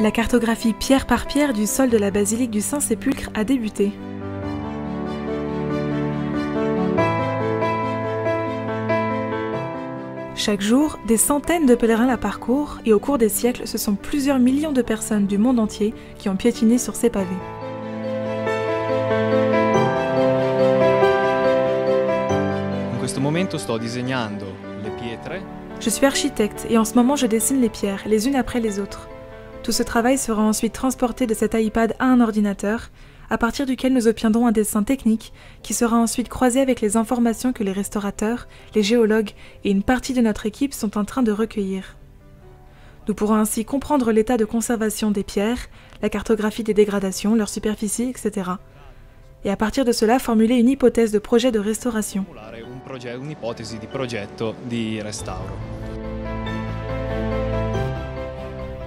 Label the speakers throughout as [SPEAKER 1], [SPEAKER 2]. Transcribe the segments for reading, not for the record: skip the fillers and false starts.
[SPEAKER 1] La cartographie pierre par pierre du sol de la basilique du Saint-Sépulcre a débuté. Chaque jour, des centaines de pèlerins la parcourent et au cours des siècles, ce sont plusieurs millions de personnes du monde entier qui ont piétiné sur ces pavés.
[SPEAKER 2] In questo momento sto disegnando le pietre.
[SPEAKER 1] Je suis architecte et en ce moment je dessine les pierres, les unes après les autres. Tout ce travail sera ensuite transporté de cet iPad à un ordinateur, à partir duquel nous obtiendrons un dessin technique qui sera ensuite croisé avec les informations que les restaurateurs, les géologues et une partie de notre équipe sont en train de recueillir. Nous pourrons ainsi comprendre l'état de conservation des pierres, la cartographie des dégradations, leur superficie, etc. Et à partir de cela, formuler une hypothèse de projet de restauration.
[SPEAKER 2] Un'ipotesi di progetto di restauro.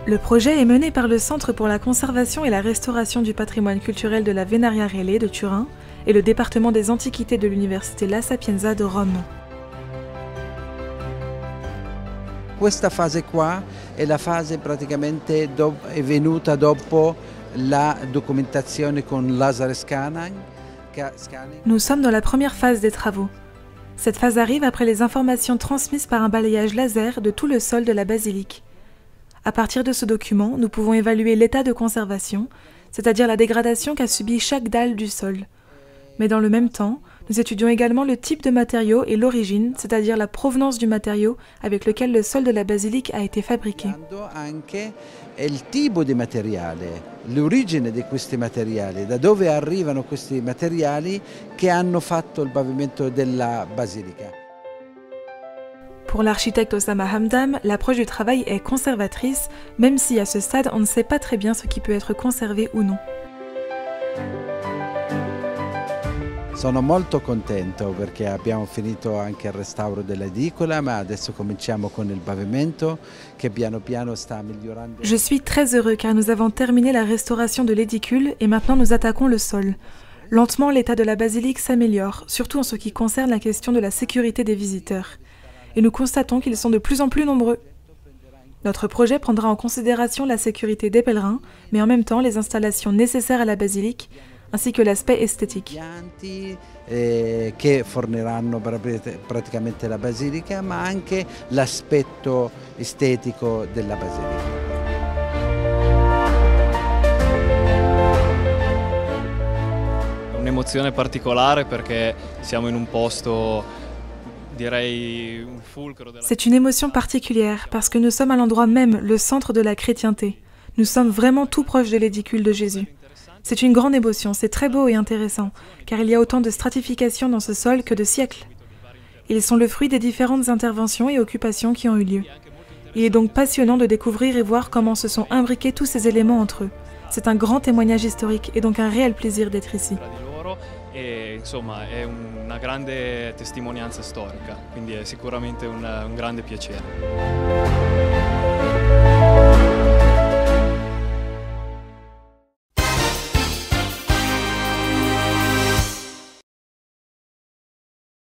[SPEAKER 1] Le projet est mené par le Centre pour la conservation et la restauration du patrimoine culturel de la Venaria Rele de Turin et le département des antiquités de l'Université La Sapienza de Rome.
[SPEAKER 3] Questa fase qua è la fase praticamente è venuta dopo la documentazione con laser scanning.
[SPEAKER 1] Nous sommes dans la première phase des travaux. Cette phase arrive après les informations transmises par un balayage laser de tout le sol de la basilique. À partir de ce document, nous pouvons évaluer l'état de conservation, c'est-à-dire la dégradation qu'a subi chaque dalle du sol. Mais dans le même temps, nous étudions également le type de matériau et l'origine, c'est-à-dire la provenance du matériau avec lequel le sol de la basilique a été fabriqué.
[SPEAKER 3] Anche il tipo di materiale, l'origine di questi materiali, da dove arrivano questi materiali che hanno fatto il pavimento della basilica.
[SPEAKER 1] Pour l'architecte Osama Hamdam, l'approche du travail est conservatrice, même si à ce stade on ne sait pas très bien ce qui peut être conservé ou non.
[SPEAKER 3] Sono molto contento perché abbiamo finito anche il restauro dell'edicola, ma adesso cominciamo con il pavimento che piano piano sta migliorando.
[SPEAKER 1] Je suis très heureux car nous avons terminé la restauration de l'édicule et maintenant nous attaquons le sol. Lentement, l'état de la basilique s'améliore, surtout en ce qui concerne la question de la sécurité des visiteurs. Et nous constatons qu'ils sont de plus en plus nombreux. Notre projet prendra en considération la sécurité des pèlerins, mais en même temps les installations nécessaires à la basilique, ainsi que l'aspect esthétique.
[SPEAKER 3] Che forniranno praticamente la basilica, ma anche l'aspetto estetico della basilica.
[SPEAKER 2] Un'emozione particolare perché siamo in un posto.
[SPEAKER 1] C'est une émotion particulière parce que nous sommes à l'endroit même, le centre de la chrétienté. Nous sommes vraiment tout proche de l'édicule de Jésus. C'est une grande émotion, c'est très beau et intéressant, car il y a autant de stratification dans ce sol que de siècles. Ils sont le fruit des différentes interventions et occupations qui ont eu lieu. Il est donc passionnant de découvrir et voir comment se sont imbriqués tous ces éléments entre eux. C'est un grand témoignage historique et donc un réel plaisir d'être ici.
[SPEAKER 2] E insomma è una grande testimonianza storica, quindi è sicuramente un grande piacere.